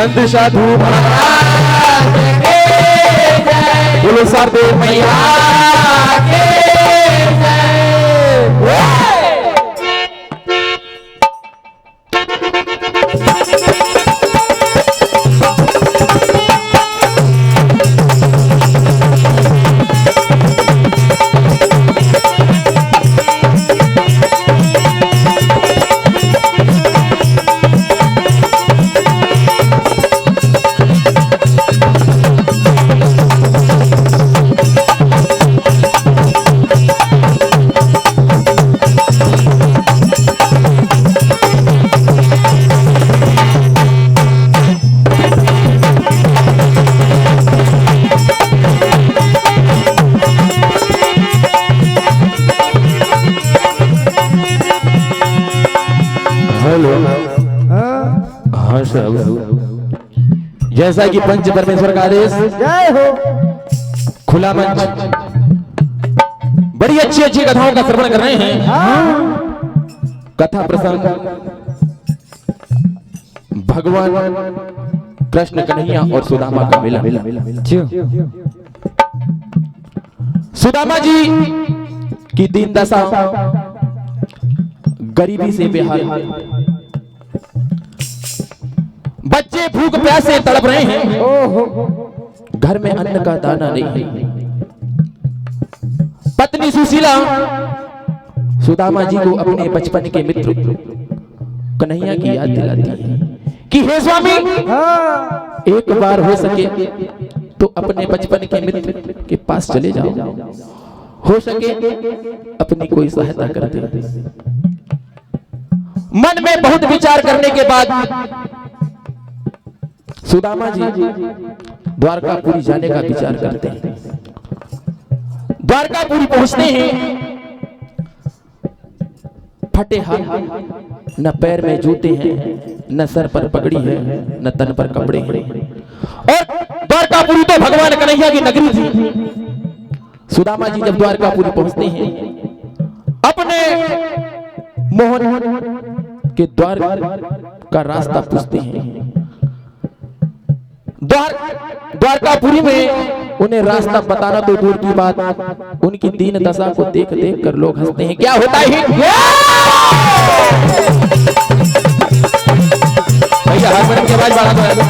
संत साधु महाराज के जय, बोलो शारदे मैया के जय। हाँ सब जैसा कि पंच परमेश्वर का आदेश जय हो। खुला मंच बड़ी अच्छी अच्छी कथाओं का श्रवण कर रहे हैं। कथा प्रसंग भगवान कृष्ण कन्हैया और सुदामा का मिलन। सुदामा जी की दीन दशा, गरीबी से बेहाल, बच्चे भूख प्यास से तड़प रहे हैं, घर में अन्न का दाना नहीं है। पत्नी सुशीला सुदामा जी को अपने बचपन के मित्र कन्हैया की याद दिलाती है कि हे स्वामी, एक बार हो सके तो अपने बचपन के मित्र के पास चले जाओ, हो सके अपनी कोई सहायता कर दे। मन में बहुत विचार करने के बाद सुदामा जी द्वारकापुरी जाने का विचार करते हैं। द्वारकापुरी पहुंचते हैं, फटे हाथ, न पैर में जूते हैं, न सर पर पगड़ी है, न तन पर कपड़े हैं। और द्वारकापुरी तो भगवान कन्हैया की नगरी थी। सुदामा जी जब द्वारकापुरी पहुंचते हैं, अपने मोहन के द्वार का रास्ता पूछते हैं। द्वारकापुरी में उन्हें रास्ता बताना तो दूर की बात, उनकी दीन दशा को देख देख कर लोग हंसते हैं। क्या होता है भैया, हारमोनियम की आवाज बढ़ा दो।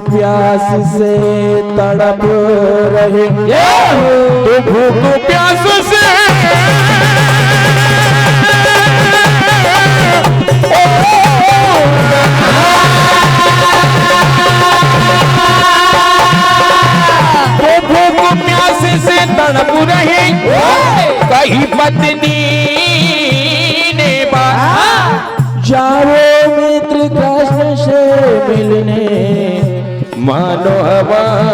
प्यास से तड़प रहे, तो भूख प्यास से तड़प रहे। कहीं पत्नी ने जाओ मित्र कृष्ण से मिलने, मानो हमारी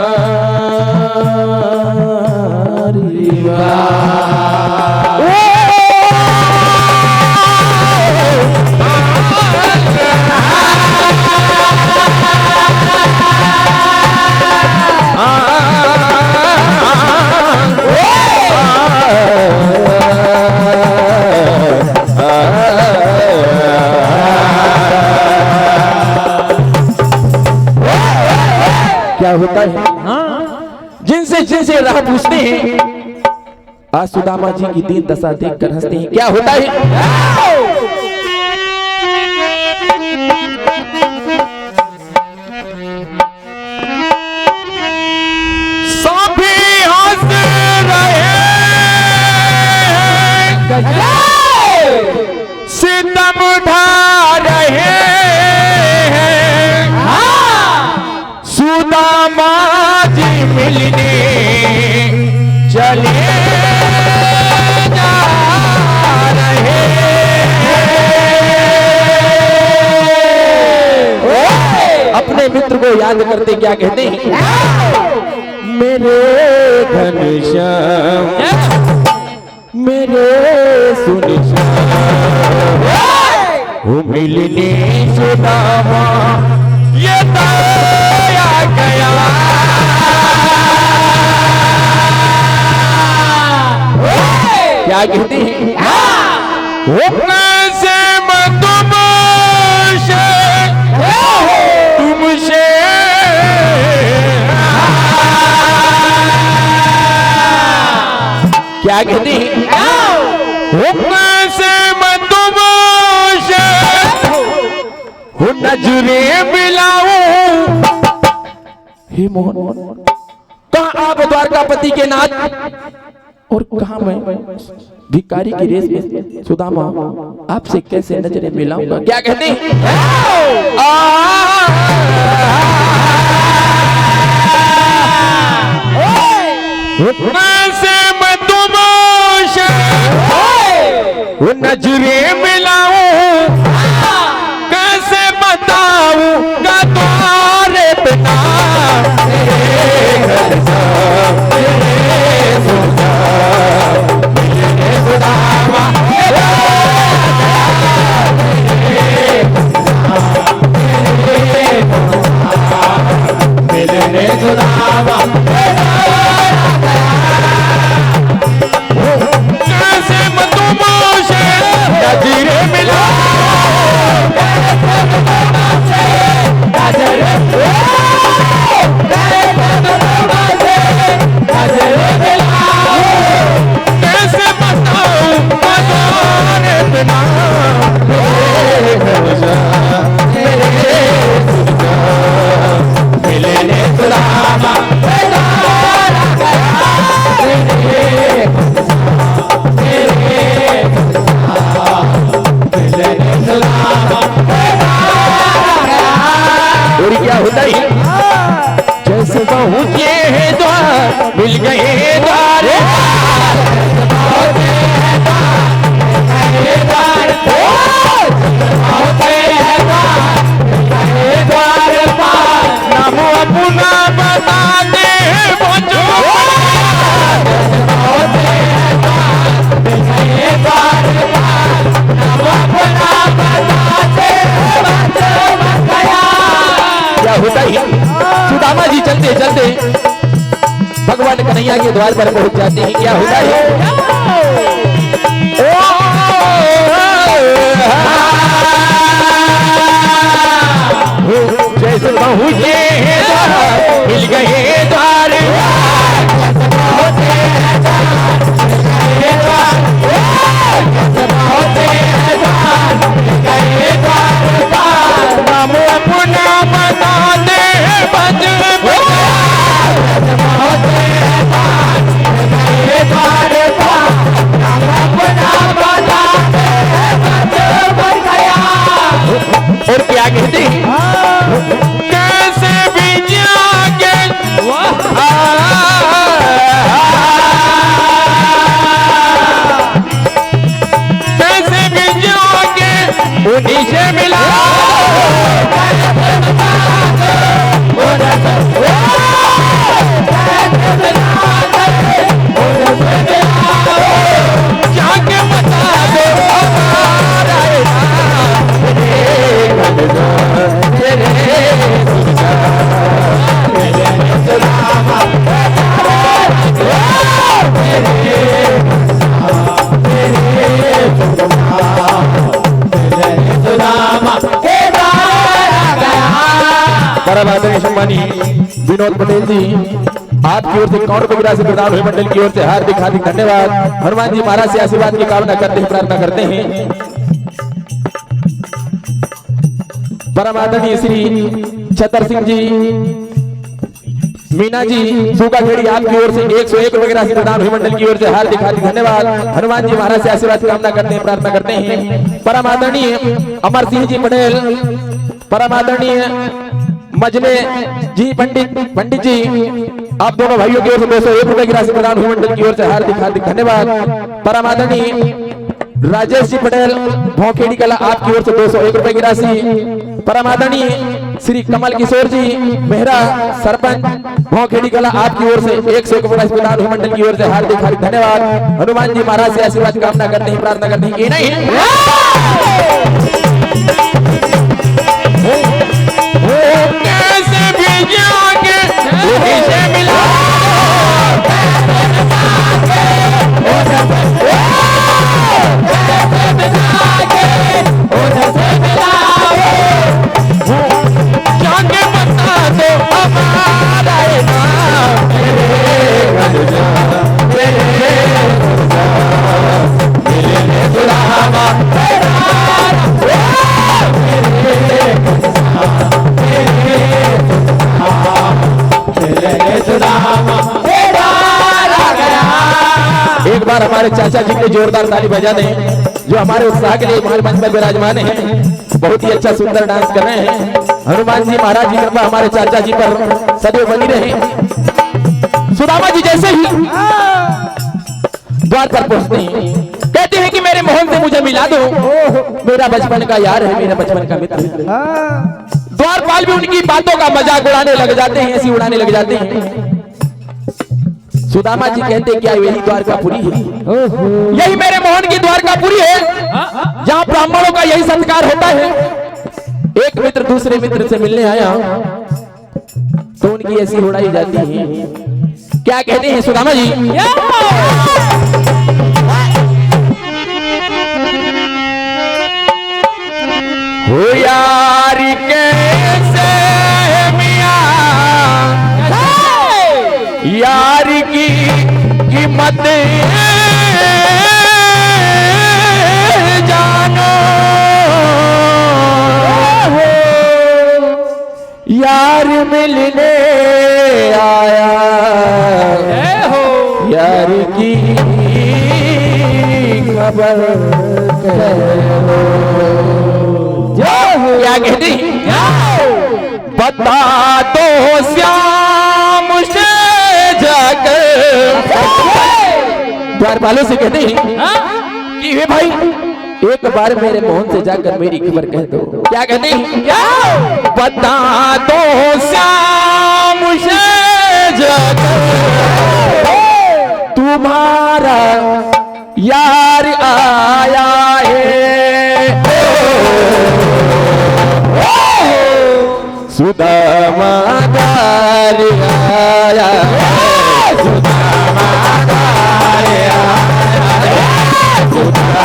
क्या होता है जिनसे जिनसे राह पूछते हैं, आज सुदामा जी की दीन दशा देखकर हंसते हैं। क्या होता है सितम उठा रहे हैं, सुदामा जी मिलने चले जा रहे हैं। अपने मित्र को याद करते क्या कहते हैं, मेरे घनश्याम मेरे मिलने सुदामा ये ताया गया। क्या कहते हैं, कैसे मैं तुमसे क्या कहते हैं, कैसे मैं तुमसे नजरे मिलाऊं। हे मोहन, कहाँ आप द्वारकापति के नाथ और कहाँ मैं भिखारी की रेस में सुदामा, आपसे कैसे नजरें मिलाऊंगा। क्या कहते हैं, कैसे मैं तुमसे नजरे मिलाऊं, कैसे बताऊंगा तुम्हारे बिना। कैसे मैं तुमसे नजरे मिलाऊं, कैसे बताऊंगा तुम्हारे बिना। मिलने सुदामा और क्या होता है, जैसे पहुंचे हैं द्वार मिल गए द्वार। नाम अपना बता दे बचो, क्या होता है, सुदामा जी चलते चलते भगवान कन्हैया के द्वार पर पहुंच जाते हैं। क्या होता है, जैसे पहुंचे हैं द्वार मिल गए द्वार। नाम अपना बता दे बच और क्या कहते हैं, कैसे भी जागे कैसे भी जागे उन्हीं से मिला। जाके बता दो हमारा परम आदरणीय सम्मानी विनोद पटेल जी आपकी ओर से कौन को विरासत प्रदान हुए मंडल की ओर से हार्दिक हार्दिक धन्यवाद। हनुमान जी महाराज से आशीर्वाद की कामना करते हैं, प्रार्थना करते हैं। परम आदरणीय श्री छतर सिंह जी मीना जी सूखाखेड़ी आपकी ओर से 101 रुपए की राशि प्रदान हुई मंडल की ओर से हार्दिक हार्दिक धन्यवाद। हनुमान जी महाराज से आशीर्वाद की कामना करते हैं, प्रार्थना करते हैं। परम आदरणीय अमर सिंह जी पटेल, परम आदरणीय मजले जी पंडित जी आप दोनों भाइयों की ओर से 201 रुपए की राशि प्रदान हुई मंडल की ओर से हार्दिक हार्दिक धन्यवाद। परम आदरणीय राजेश जी पटेल भौखेड़ी कला आपकी ओर से 201 रुपए की राशि। परम आदरणीय श्री कमल किशोर जी मेहरा सरपंच भौखेड़ी कला आपकी ओर से 101 रुपए राशि प्रदान हुई मंडल की ओर से हार्दिक हार्दिक धन्यवाद। हनुमान जी महाराज से आशीर्वाद कामना करते हैं, प्रार्थना करते हैं। ये नहीं कैसे भी जाके इसे मिला जाके बता दो हमारा नाम एक बार हमारे चाचा जी के जोरदार ताली बजा दें जो हमारे उत्साह के लिए हमारे मंच पर विराजमान हैं, बहुत ही अच्छा सुंदर डांस कर रहे हैं। हनुमान जी महाराज की कृपा हमारे चाचा जी पर सदैव बनी रहे। सुदामा जी जैसे ही द्वार पर पहुंचते हैं कहते हैं कि मेरे मोहन से मुझे मिला दो, मेरा बचपन का यार है, मेरा बचपन का मित्र। द्वारपाल भी उनकी बातों का मजाक उड़ाने लग जाते हैं, ऐसी उड़ाने लग जाते हैं। सुदामा जी कहते हैं क्या यही द्वारकापुरी है? यही मेरे मोहन की द्वारकापुरी है जहाँ ब्राह्मणों का यही सत्कार होता है। एक मित्र दूसरे मित्र से मिलने आया तो उनकी ऐसी उड़ाई जाती है। क्या कहते हैं सुदामा जी? हो यार कैसे मियां यार की कीमत जानो, यार मिलने आया यार की खबर करो। क्या कहती? बता दो श्याम से जाकर द्वारपालों से कहते हैं कि वे भाई एक बार मेरे मोहन से जाकर मेरी खबर कह दो। क्या कहते हैं? बता दो श्याम से जाकर तुम्हारा यार आया है, सुदामा यार आया है, सुदामा यार आया है, सुदामा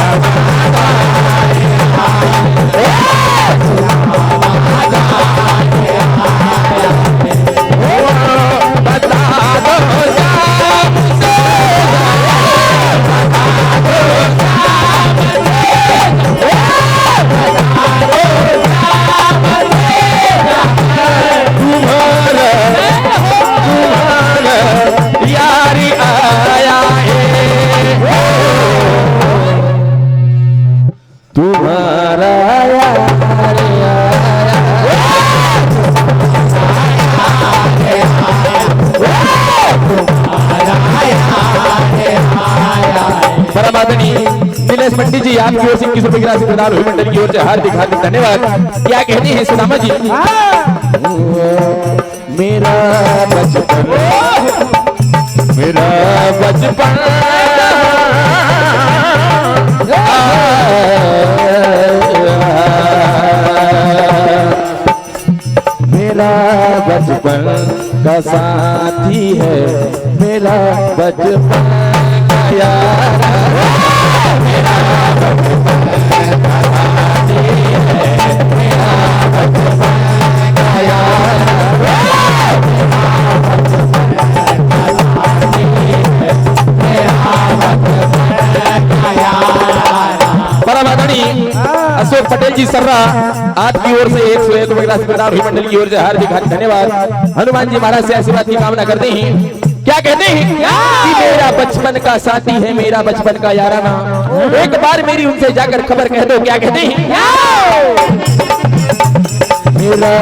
नीलेश पंडित जी आपकी ओर से 21 रुपए की राशि प्रदान हुई मंडल की ओर से हार्दिक हार्दिक धन्यवाद। क्या कहते हैं सुदामा जी? मेरा बचपन मेरा बचपन मेरा बचपन का साथी है, मेरा बचपन का यार, मेरा बचपन का साथी है, मेरा बचपन का यार, हनुमान जी सर्रा आपकी ओर से 101 मंडल की ओर से हार्दिक हार्दिक धन्यवाद। हनुमान जी महाराज से आशीर्वाद की कामना करते हैं। क्या कहते हैं कि मेरा बचपन का साथी है, मेरा बचपन का याराना, एक बार मेरी उनसे जाकर खबर कह दो। क्या कहते हैं? मेरा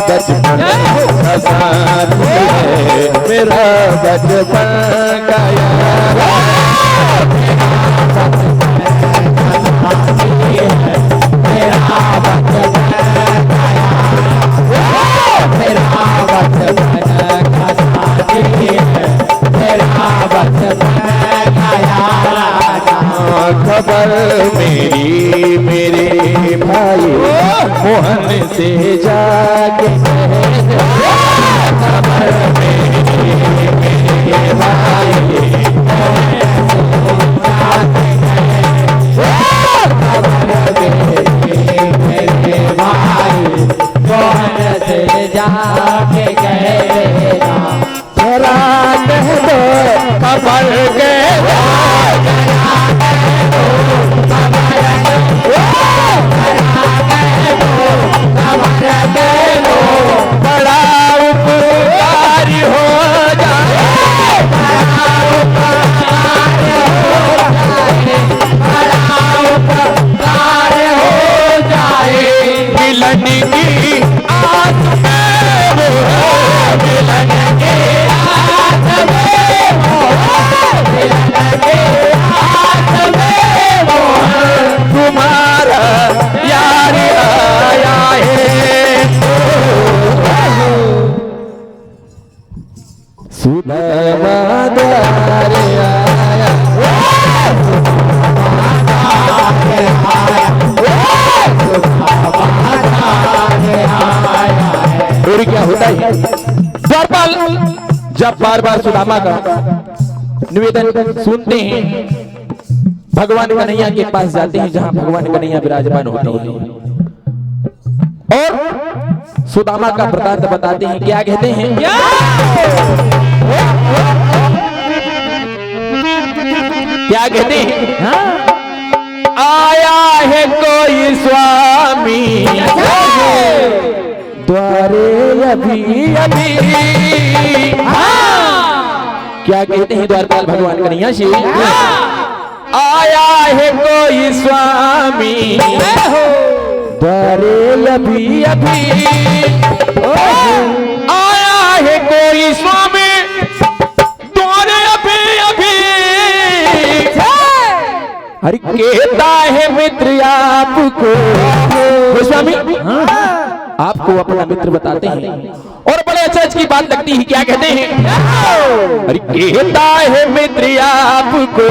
बचपन का साथी है, मेरा बचपन का याराना, खबर मेरी मेरे भाई मोहन से जाके खबर मेरी मेरे भाई मोहन से जाके कह देना, जरा कह दो खबर के बड़ा उपकार हो जाए, मिलन की आस में वो, मिलन की आस में वो, मिलन की आस में वो, तुम्हारा यार आया है, सुदामा द्वार आया, और क्या होता है द्वारपाल जब बार बार सुदामा का निवेदन सुनते हैं, भगवान कन्हैया के पास जाते हैं जहां भगवान कन्हैया विराजमान होते हैं और सुदामा का वृतांत बताते हैं। क्या कहते हैं? क्या कहते हैं? आया है कोई स्वामी द्वारे अभी अभी, क्या कहते हैं द्वारपाल भगवान कन्हैया से? आया है कोई स्वामी द्वारे अभी अभी, आया है कोई स्वामी द्वारे अभी अभी, अरे कहता है मित्र आपको, स्वामी आपको अपना मित्र बताते हैं और बड़े अचरज की बात लगती है। क्या कहते हैं? अरे कहता है मित्र आपको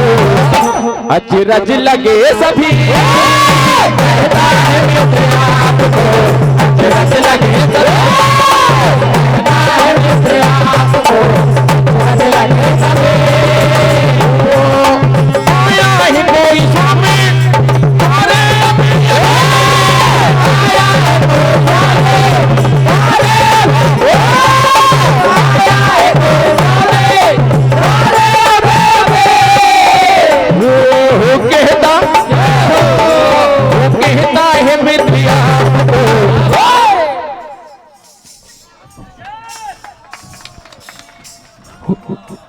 अचरज लगे सभी, कहता है मित्र आपको अचरज लगे सभी, कहता है मित्र आपको अचरज लगे सभी, आया है कोई स्वामी द्वारे अभी कहता है मित्र आपको,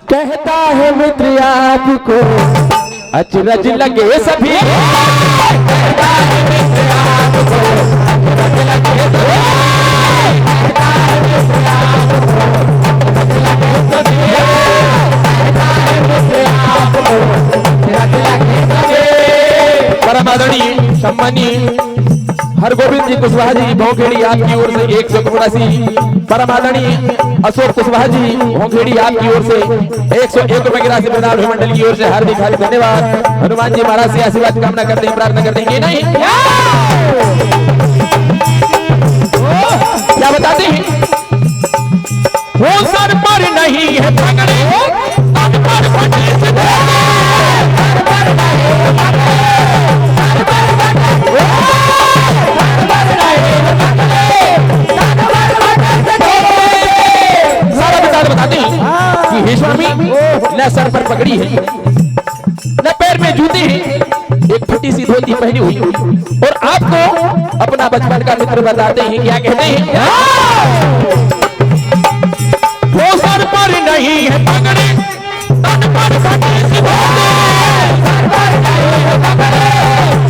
कहता है मित्र आपको अचरज लगे सभी, कहता है मित्र आपको अचरज लगे सभी, कहता है मित्र आपको अचरज लगे सभी, कहता है मित्र आपको अचरज लगे सभी। परम आदरणीय सम्मानीय हरगोविंद जी कुशवाहा जी भोंखेड़ी आपकी ओर से 184, परम आदरणीय अशोक कुशवाहा जी भोंखेड़ी आपकी ओर से 101 रुपए की राशि प्रदान मंडल की ओर से हार्दिक हार्दिक धन्यवाद। हनुमान जी महाराज से आशीर्वाद कामना करते हैं, प्रार्थना करते हैं। नहीं क्या बताते हैं? वो सर पर नहीं है पगड़ी, तन पर फटे से बताते हैं कि हे स्वामी न सर पर पगड़ी है न पैर में जूते हैं, एक छोटी सी धोती पहनी हुई और आपको अपना बचपन का मित्र बताते हैं। क्या कहते हैं? वो सर पर नहीं है पगड़ी, तन पर फटी सी धोती। सर पर नहीं है पगड़ी,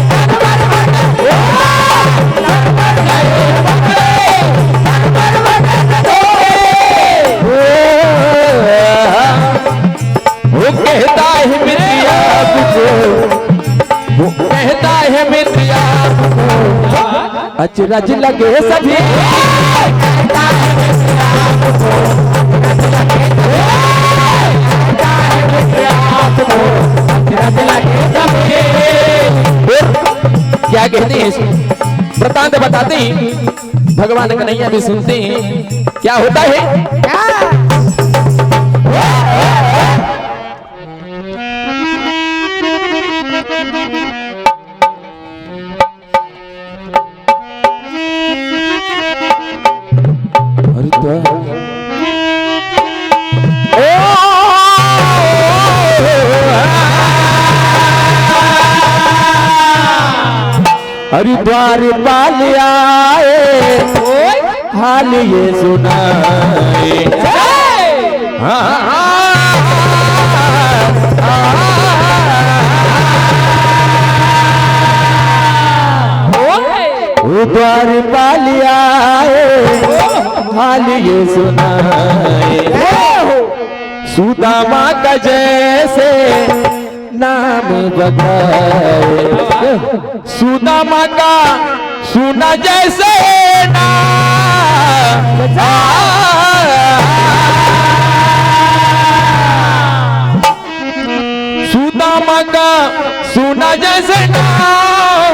तन पर फटी सी धोती। सर पर नहीं है पगड़ी, तन पर फटी सी धोती। वो कहता है मित्र आपको, वो कहता है मित्र आपको, अचरज लगे सभी। कहता है मित्र आपको, अचरज लगे सभी। क्या कहते हैं? वृतांत बताते हैं, भगवान कन्हैया भी सुनते हैं। क्या होता है? हरिद्वार पाल आए, हाल ये सुनाए। हरिद्वार पाल आए, हाल ये सुनाए। सुदामा का जैसे नाम बताए, सुदामा का सुना जैसे नाम। सुदामा का सुना जैसे नाम,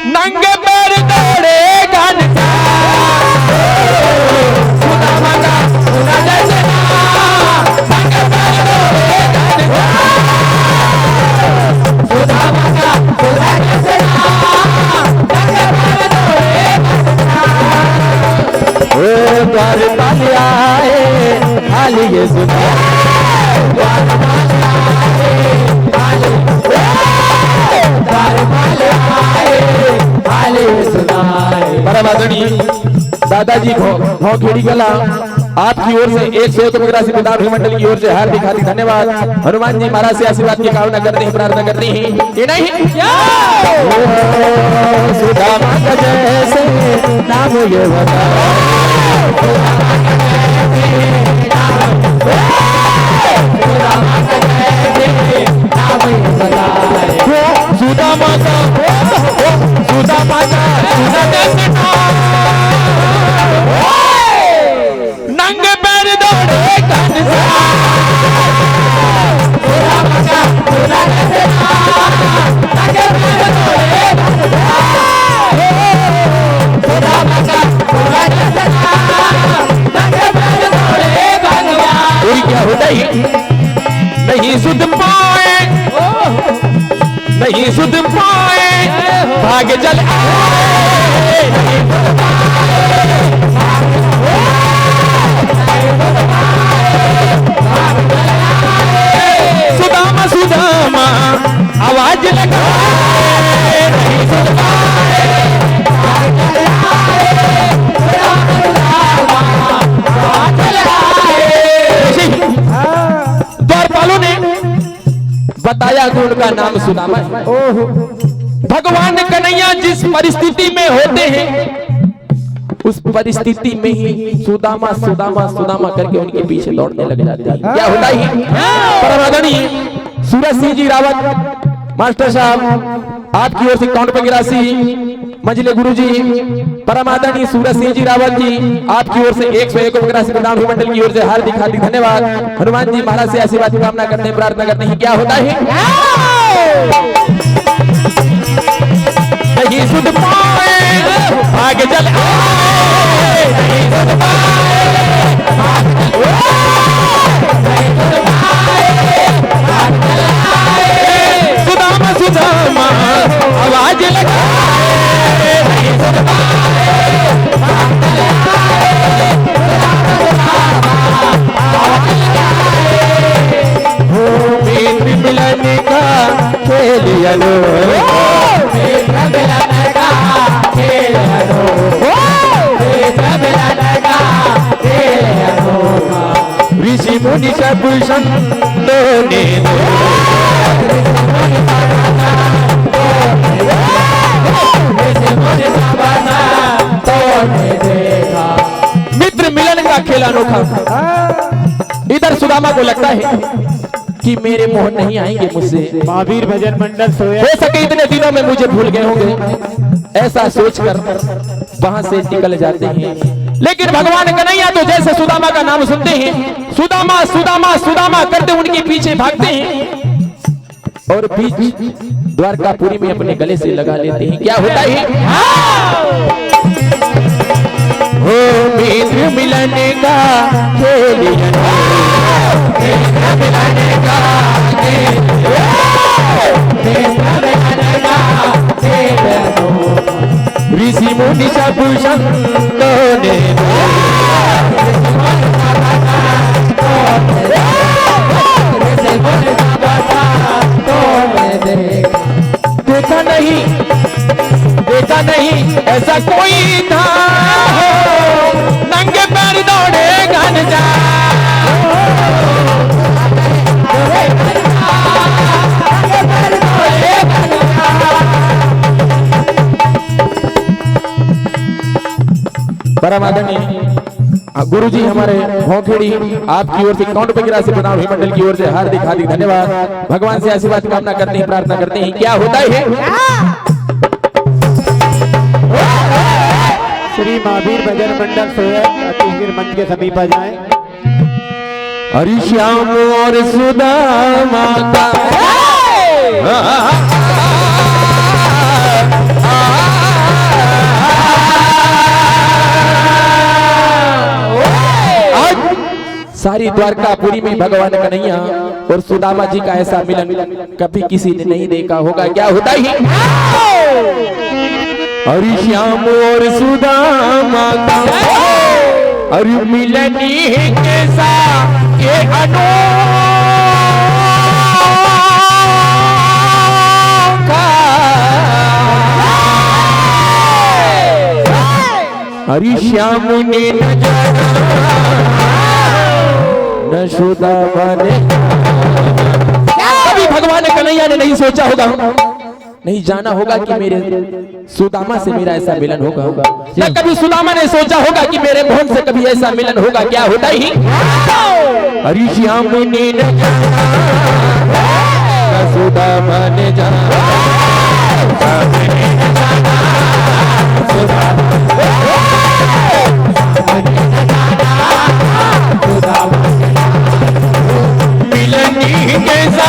नंगे पैर दौड़े घनश्याम। सुदामा का सुना जैसे नाम, नंगे पैर दौड़े घनश्याम। सुदामा का सुना जैसे नाम, नंगे पैर दौड़े घनश्याम। ओ द्वार पाल आए, हाल ये सुनाए। द्वार पाल आए, हाल परम आदरणीय दादाजी भौखेड़ी कला आपकी ओर से 181 पिता मंडल की ओर से हार्दिक हार्दिक धन्यवाद। हनुमान जी महाराज से आशीर्वाद की कामना करते हैं, प्रार्थना करते हैं। ये नहीं सुदामा का जैसे नाम ये सुदामा का सुदामा का नंगे पैर दौड़े घनश्याम। सुदामा का सुना जैसे नाम, नंगे पैर दौड़े घनश्याम। सुदामा का सुना जैसे नाम, नंगे पैर दौड़े घनश्याम। और क्या होता है? नहीं सुध पाए, नहीं सुध पाए, भाग चल आए। नहीं सुध पाए, भाग चल आए। सुदामा सुदामा आवाज लगाए। नहीं सुध पाए, भाग चल आए। सुदामा सुदामा आवाज लगाए। द्वारपालों ने बताया कि उनका नाम सुदामा है। भगवान कन्हैया जिस परिस्थिति में होते हैं, उस परिस्थिति में ही सुदामा सुदामा सुदामा करके उनके पीछे दौड़ने लग जाते हैं। क्या होता है? परम आदरणीय सूरज सिंह जी रावत मास्टर साहब आपकी ओर से काउंट पे गिरासी मंजिले गुरुजी। परम आदरणीय सूरज सिंह जी रावत जी आपकी ओर से 181 प्रधान मंडल की ओर से हार्दिक हार्दिक धन्यवाद। हनुमान जी महाराज से आशीर्वाद की कामना करते हैं, प्रार्थना करते हैं। क्या होता है? नहीं सुध पाए, आगे चल आए। नहीं सुध पाए, सुदामा सुदामा आवाज लगाए। नहीं सुध पाए, मिलन का खेल सब संतों ने मित्र मिलन का खेल अनोखा। इधर सुदामा को लगता है कि मेरे मोहन नहीं आएंगे मुझसे, महावीर भजन मंडल सोया। हो सके इतने दिनों में मुझे भूल गए होंगे, ऐसा सोचकर वहां से निकल जाते हैं। लेकिन भगवान कन्हैया तो जैसे सुदामा का नाम सुनते हैं, सुदामा सुदामा सुदामा करते उनके पीछे भागते हैं और बीच द्वारकापुरी में अपने गले से लगा लेते हैं। क्या होता है? हो मित्र मिलने का खेल, ऋषि मुनि सब संतों ने देखा नहीं ऐसा कोई था, नंगे पैर दौड़े घन जा। परम आदरणीय गुरु जी हमारे भौखेड़ी आपकी ओर से काउंट वगैरह से बनाओ मंडल की ओर से हार्दिक हार्दिक धन्यवाद। भगवान से आशीर्वाद कामना करते हैं, प्रार्थना करते हैं। क्या होता है? श्री महावीर भजन मंडल सोया मंच के समीप आ जाए। हरि श्याम और सुदामा का सारी द्वारकापुरी में भगवान कन्हैया और सुदामा जी का ऐसा मिलन कभी किसी ने नहीं देखा होगा। क्या होता है? हरि श्याम और सुदामा का हरि मिलन ही कैसा ये अनोखा, हरि श्याम ने न सुदामा ने, कभी भगवान कन्हैया ने नहीं सोचा होगा, नहीं जाना होगा कि मेरे सुदामा से मेरा ऐसा मिलन होगा, या कभी सुदामा ने सोचा होगा कि मेरे मोहन से कभी ऐसा मिलन होगा। क्या होता ही? हरि श्याम ने सुदामा ने जाना, मिलन ही कैसा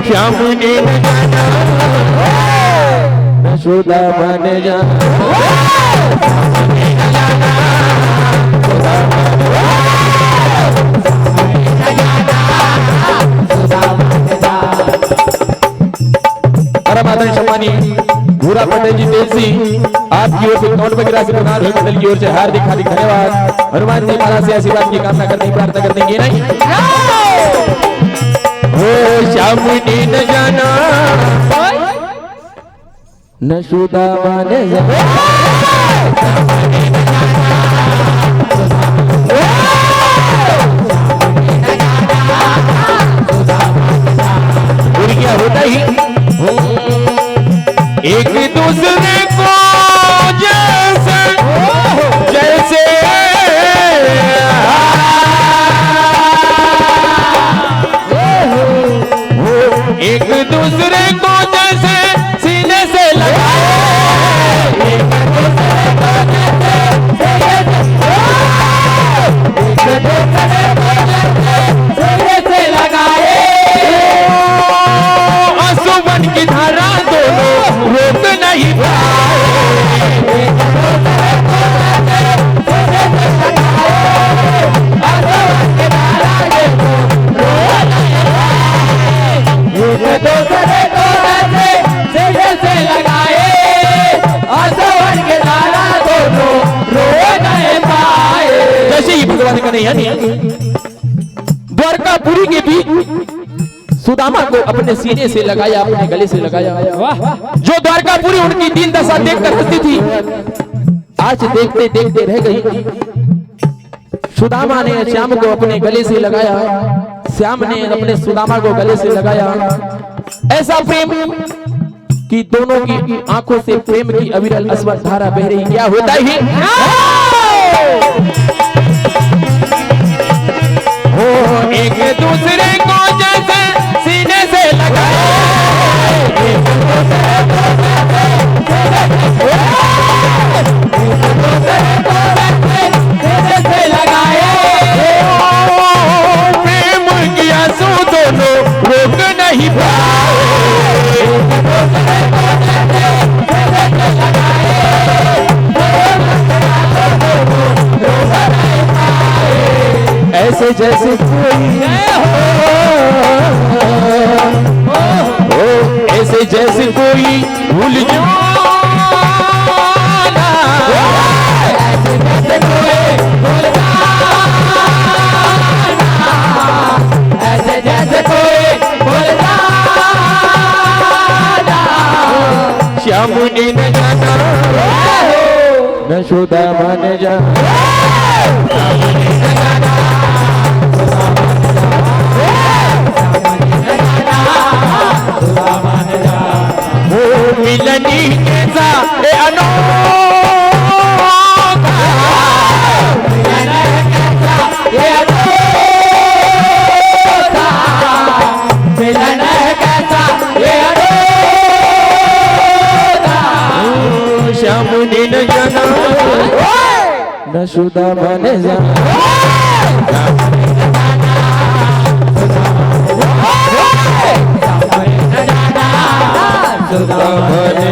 श्याम ने न सुदामा ने जाना, परमात्मा सम्मानी भूरा पटेल जी तेलसी आपकी ओर से काउंट वगैरह से प्रधान हुए मंडल की ओर से हार्दिक हार्दिक धन्यवाद। हनुमान जी महाराज से आशीर्वाद की कामना करते हैं, प्रार्थना करते हैं। नहीं हो श्याम ने न जाना न सुदामा ने जाना, और क्या होता ही? एक दूसरे को जैसे जैसे एक दूसरे को जैसे सीने से लगाए, एक नयन द्वारकापुरी के बीच सुदामा को अपने सीने से लगाया, अपने गले से लगाया। जो द्वारकापुरी उनकी दीन दशा देखकर हंसती थी, आज देखते देखते रह गई। सुदामा ने श्याम को अपने गले से लगाया, श्याम ने अपने सुदामा को गले से लगाया। ऐसा प्रेम कि दोनों की आंखों से प्रेम की अविरल अश्वत्थ धारा बह रही। क्या होता ही हो एक दूसरे को जैसे सीने से लगाए, एक दूसरे को सीने से लगाए। प्रेम की आंसू दोनों रोक नहीं पाए, ऐसे जैसे कोई ऐसे जैसे कोई भूल ऐसे जैसे कोई बोलता श्याम ने न जाना न सुदामा ने जाना। मिलनी कैसा अनोखा, मिलन कैसा ये अनोखा। श्याम ने न जाना न सुदामा ने जाना। सुदामा ने